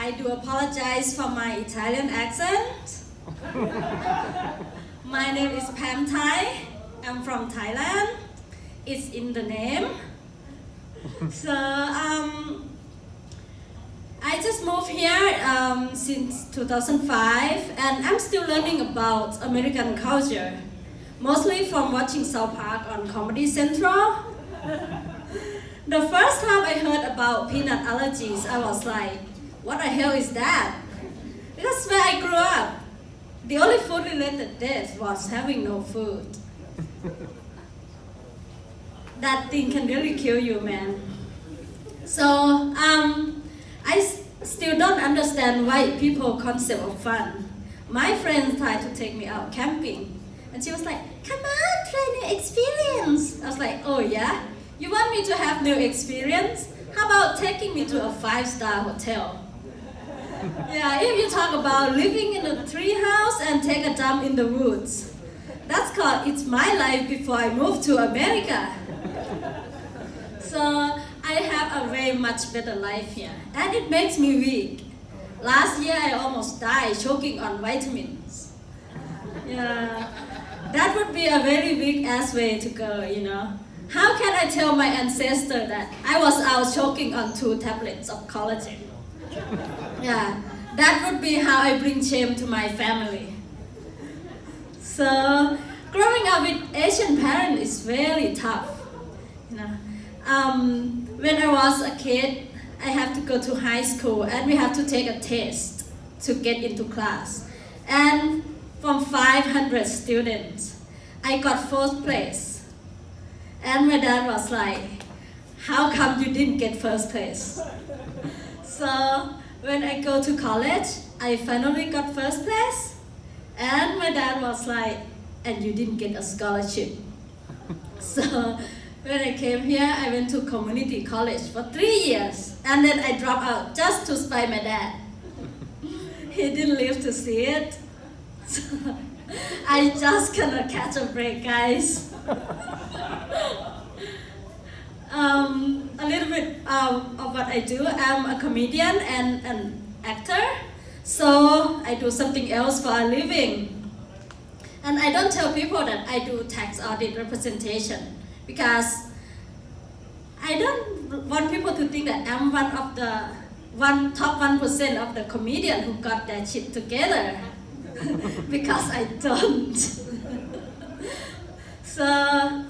I do apologize for my Italian accent. My name is Pam Thai. I'm from Thailand. It's in the name. So I just moved here since 2005, and I'm still learning about American culture, mostly from watching South Park on Comedy Central. The first time I heard about peanut allergies, I was like, what the hell is that? Because where I grew up, the only food-related death was having no food. That thing can really kill you, man. So I still don't understand white people concept of fun. My friend tried to take me out camping, and she was like, come on, try new experience. I was like, oh yeah? You want me to have new experience? How about taking me to a 5-star hotel? Yeah, if you talk about living in a tree house and take a dump in the woods, that's called It's My Life Before I Moved to America. So I have a very much better life here, and it makes me weak. Last year I almost died choking on vitamins. Yeah, that would be a very weak ass way to go, you know. How can I tell my ancestor that I was out choking on 2 tablets of collagen? Yeah, that would be how I bring shame to my family. So, growing up with Asian parents is very tough. You know, when I was a kid, I have to go to high school and we have to take a test to get into class. And from 500 students, I got 4th place. And my dad was like, how come you didn't get 1st place? So when I go to college, I finally got 1st place. And my dad was like, and you didn't get a scholarship. So when I came here, I went to community college for 3 years. And then I dropped out just to spite my dad. He didn't live to see it. So I just cannot catch a break, guys. A little bit of what I do. I'm a comedian and an actor, so I do something else for a living. And I don't tell people that I do tax audit representation because I don't want people to think that I'm one of the top 1% of the comedian who got that shit together. Because I don't. So,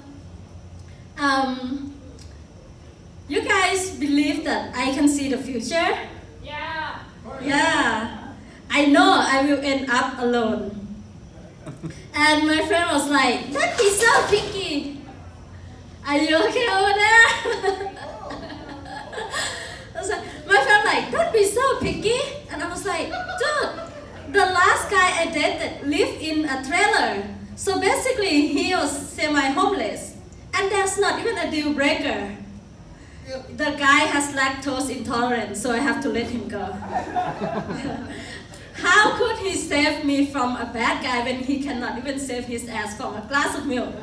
you guys believe that I can see the future? Yeah. Yeah. I know I will end up alone. And my friend was like, don't be so picky. Are you okay over there? My friend like, don't be so picky. And I was like, dude, the last guy I dated lived in a trailer. So basically, he was semi-homeless. And that's not even a deal breaker. The guy has lactose intolerance, so I have to let him go. How could he save me from a bad guy when he cannot even save his ass from a glass of milk?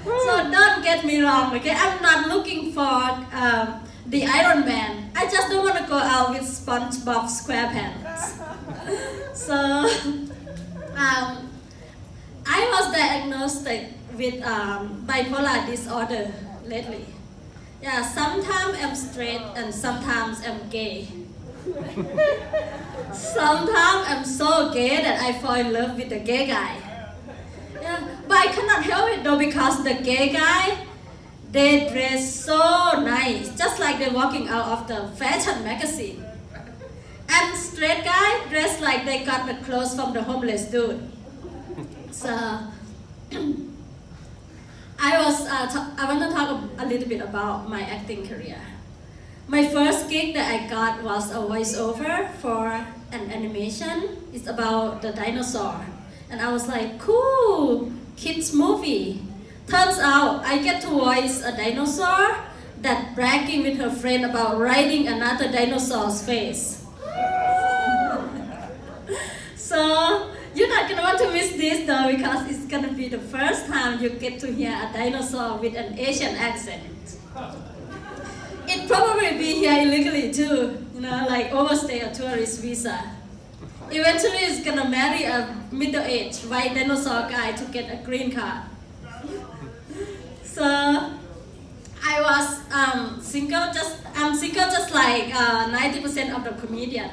So don't get me wrong, okay? I'm not looking for the Iron Man. I just don't want to go out with SpongeBob SquarePants. So, I was diagnosed with bipolar disorder lately. Yeah, sometimes I'm straight and sometimes I'm gay. Sometimes I'm so gay that I fall in love with the gay guy. Yeah, but I cannot help it though because the gay guy, they dress so nice, just like they're walking out of the fashion magazine. And straight guy dressed like they got the clothes from the homeless dude. So I want to talk a little bit about my acting career. My first gig that I got was a voiceover for an animation. It's about the dinosaur. And I was like, cool, kids movie. Turns out I get to voice a dinosaur that bragging with her friend about riding another dinosaur's face. So you're not gonna want to miss this though because it's gonna be the first time you get to hear a dinosaur with an Asian accent. It probably be here illegally too. like overstay a tourist visa. Eventually, he's gonna marry a middle-aged white dinosaur guy to get a green card. So I was single. I'm single, just like 90% of the comedian.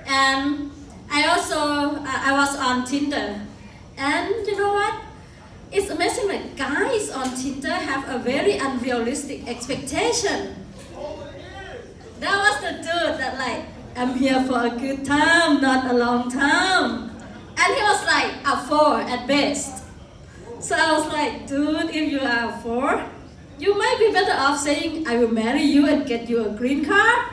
And I was on Tinder, and you know what? It's amazing that guys on Tinder have a very unrealistic expectation. That was the dude that like, I'm here for a good time, not a long time. And he was like a 4 at best. So I was like, dude, if you are a 4, you might be better off saying, I will marry you and get you a green card.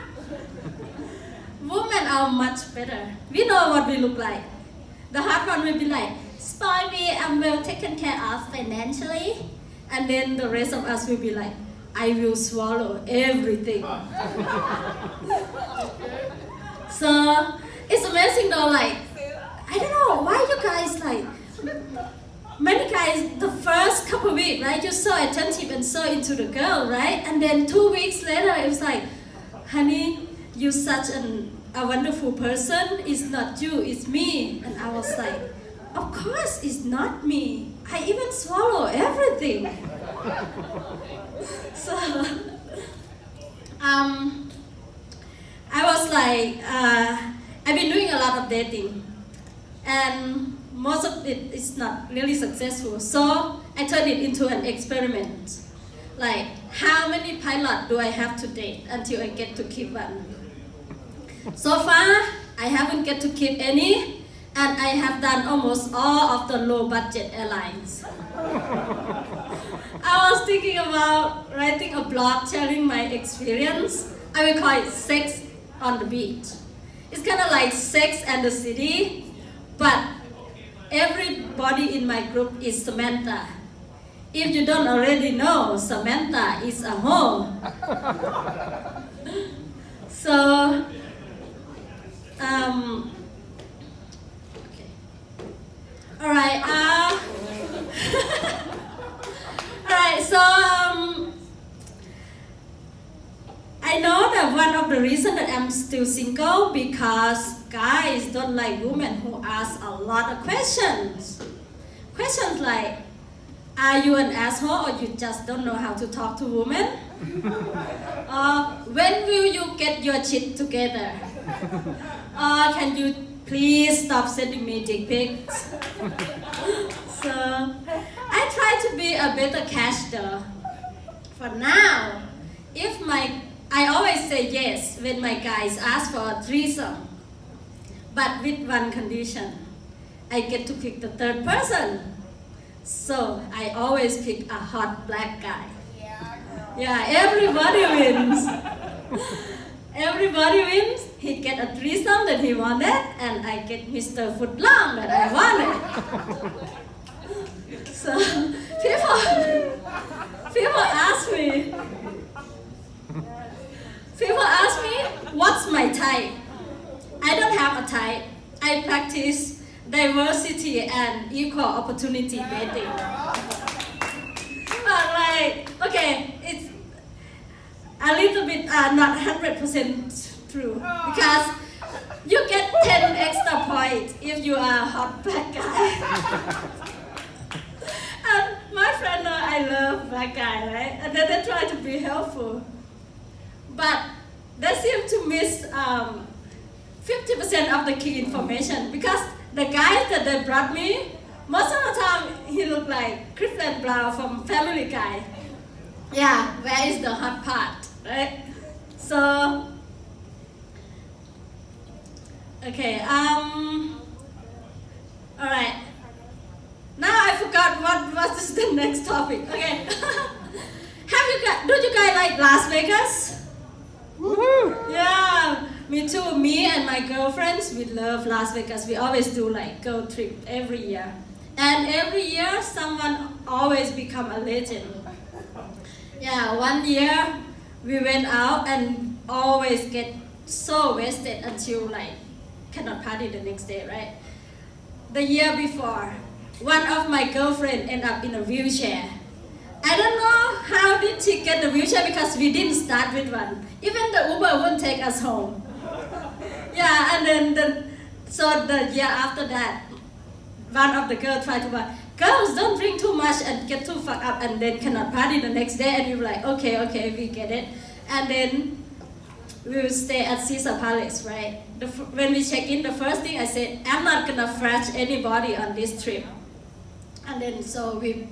Women are much better. We know what we look like. The hard one will be like, spoil me, I'm well taken care of financially. And then the rest of us will be like, I will swallow everything. So it's amazing though, like, I don't know why you guys like, many guys, the first couple of weeks, right, you're so attentive and so into the girl, right? And then 2 weeks later, it was like, honey, you're such a wonderful person. It's not you, it's me. And I was like, of course it's not me. I even swallow everything. So, I was like, I've been doing a lot of dating, and most of it is not really successful. So I turned it into an experiment. Like, how many pilots do I have to date until I get to keep one? So far, I haven't get to keep any, and I have done almost all of the low-budget airlines. I was thinking about writing a blog sharing my experience. I will call it Sex on the Beach. It's kind of like Sex and the City, but everybody in my group is Samantha. If you don't already know, Samantha is a hoe. So, okay. All right. Alright, so I know that one of the reasons that I'm still single because guys don't like women who ask a lot of questions. Questions like, are you an asshole or you just don't know how to talk to women? When will you get your shit together? Can you please stop sending me dick pics? So I try to be a better catcher. For now, I always say yes when my guys ask for a threesome, but with one condition: I get to pick the third person. So I always pick a hot black guy. Yeah, everybody wins. Everybody wins. He get a threesome that he wanted, and I get Mr. Footlong that I wanted. So people ask me, what's my type? I don't have a type. I practice diversity and equal opportunity dating. But like, okay, it's a little bit not 100% true because you get 10 extra points if you are a hot black guy. And my friend know I love black guy, right? And then they try to be helpful. But they seem to miss 50% of the key information because the guys that they brought me, most of the time he looked like Kristen Brown from Family Guy. Yeah, where is the hot part, right? So, okay, all right. Now I forgot what is the next topic. Okay. Do you guys like Las Vegas? Woohoo! Yeah, me too. Me and my girlfriends, we love Las Vegas. We always do like girl trip every year. And every year someone always become a legend. Yeah, one year we went out and always get so wasted until like cannot party the next day, right? The year before, one of my girlfriend ended up in a wheelchair. I don't know how did she get the wheelchair because we didn't start with one. Even the Uber wouldn't take us home. Yeah, and then so the year after that, one of the girls tried to buy, girls don't drink too much and get too fucked up and then cannot party the next day. And we were like, okay, we get it. And then we will stay at Caesar Palace, right? When we check in, the first thing I said, I'm not gonna flash anybody on this trip. And then so we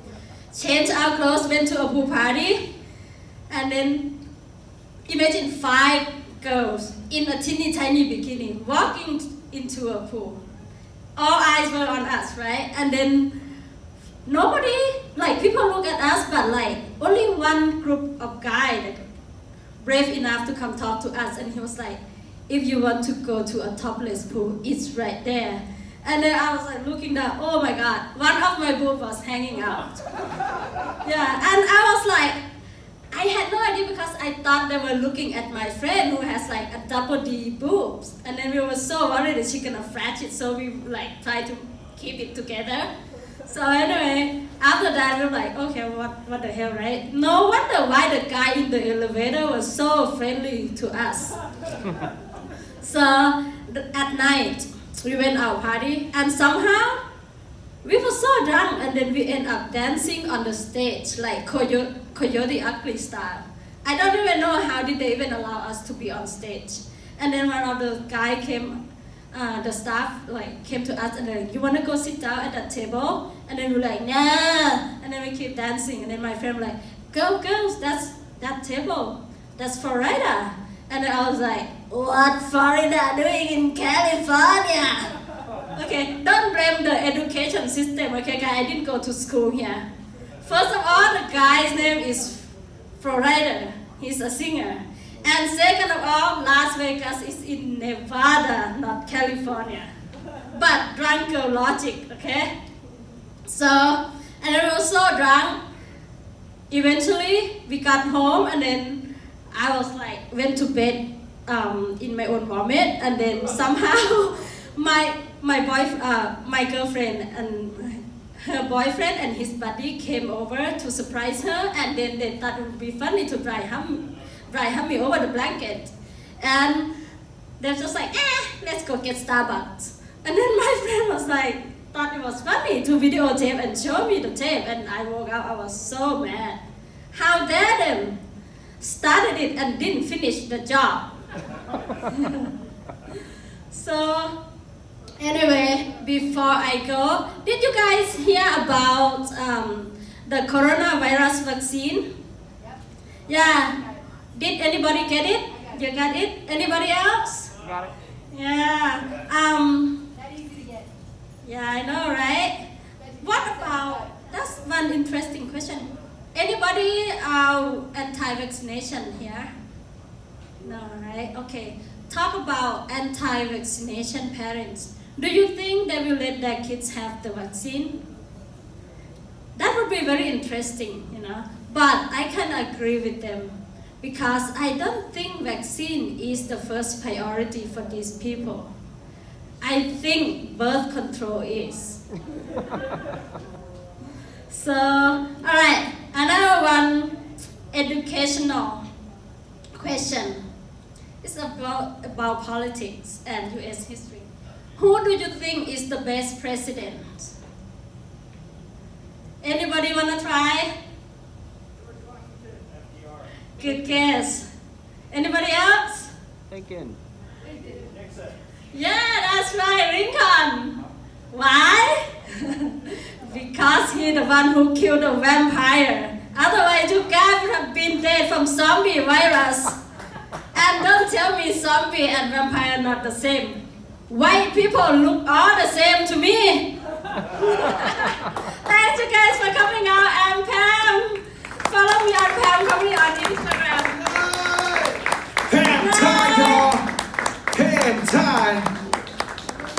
changed our clothes, went to a pool party, and then imagine 5 girls in a teeny tiny bikini walking into a pool. All eyes were on us, right? And then nobody, like people look at us, but like only one group of guys like, brave enough to come talk to us, and he was like, if you want to go to a topless pool, it's right there. And then I was like looking down, oh my God, one of my boobs was hanging out. Yeah, and I was like, I had no idea because I thought they were looking at my friend who has like a double D boobs. And then we were so worried that she's gonna flash it, so we like tried to keep it together. So anyway, after that we were like, okay, what the hell, right? No wonder why the guy in the elevator was so friendly to us. So at night, we went out party, and somehow we were so drunk, and then we end up dancing on the stage like Coyote Ugly style. I don't even know how did they even allow us to be on stage. And then one of the guy came, the staff like came to us and they're like, you want to go sit down at that table? And then we're like, nah. And then we keep dancing. And then my friend was like, girls, that table, that's Florida. And then I was like, what Florida doing in California? Okay, don't blame the education system, okay guys, I didn't go to school here. First of all, the guy's name is Florida, he's a singer. And second of all, Las Vegas is in Nevada, not California. But drunk girl logic, okay? So, and then we were so drunk, eventually we got home and then I was like, went to bed in my own vomit, and then somehow my girlfriend and her boyfriend and his buddy came over to surprise her, and then they thought it would be funny to dry hump me over the blanket. And they're just like, let's go get Starbucks. And then my friend was like, thought it was funny to videotape and show me the tape, and I woke up, I was so mad. How dare them? Started it and didn't finish the job. So, anyway, before I go, did you guys hear about the coronavirus vaccine? Yep. Yeah. Did anybody get it? You got it? Anybody else? Got it. Yeah. Not easy to get. Yeah, I know, right? What about? That's one interesting question. Anybody anti-vaccination here? No, right? Okay. Talk about anti-vaccination parents. Do you think they will let their kids have the vaccine? That would be very interesting, you know. But I can agree with them because I don't think vaccine is the first priority for these people. I think birth control is. So, all right, another one, educational question. It's about politics and US history. Who do you think is the best president? Anybody wanna try? Good guess. Anybody else? Lincoln. Yeah, that's right, Lincoln. Why? Because he's the one who killed the vampire. Otherwise, you guys would have been dead from zombie virus. And don't tell me zombie and vampire are not the same. White people look all the same to me. Thanks you guys for coming out. I'm Pam. Follow me on Pam Comedy on Instagram. Pam Thai, y'all. Pam Thai.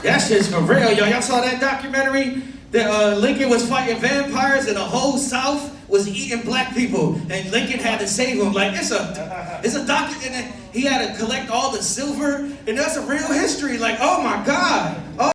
That shit's for real, y'all. Y'all saw that documentary? That Lincoln was fighting vampires and the whole South was eating black people, and Lincoln had to save them. Like it's a document, and he had to collect all the silver, and that's a real history. Like, oh my God. Oh.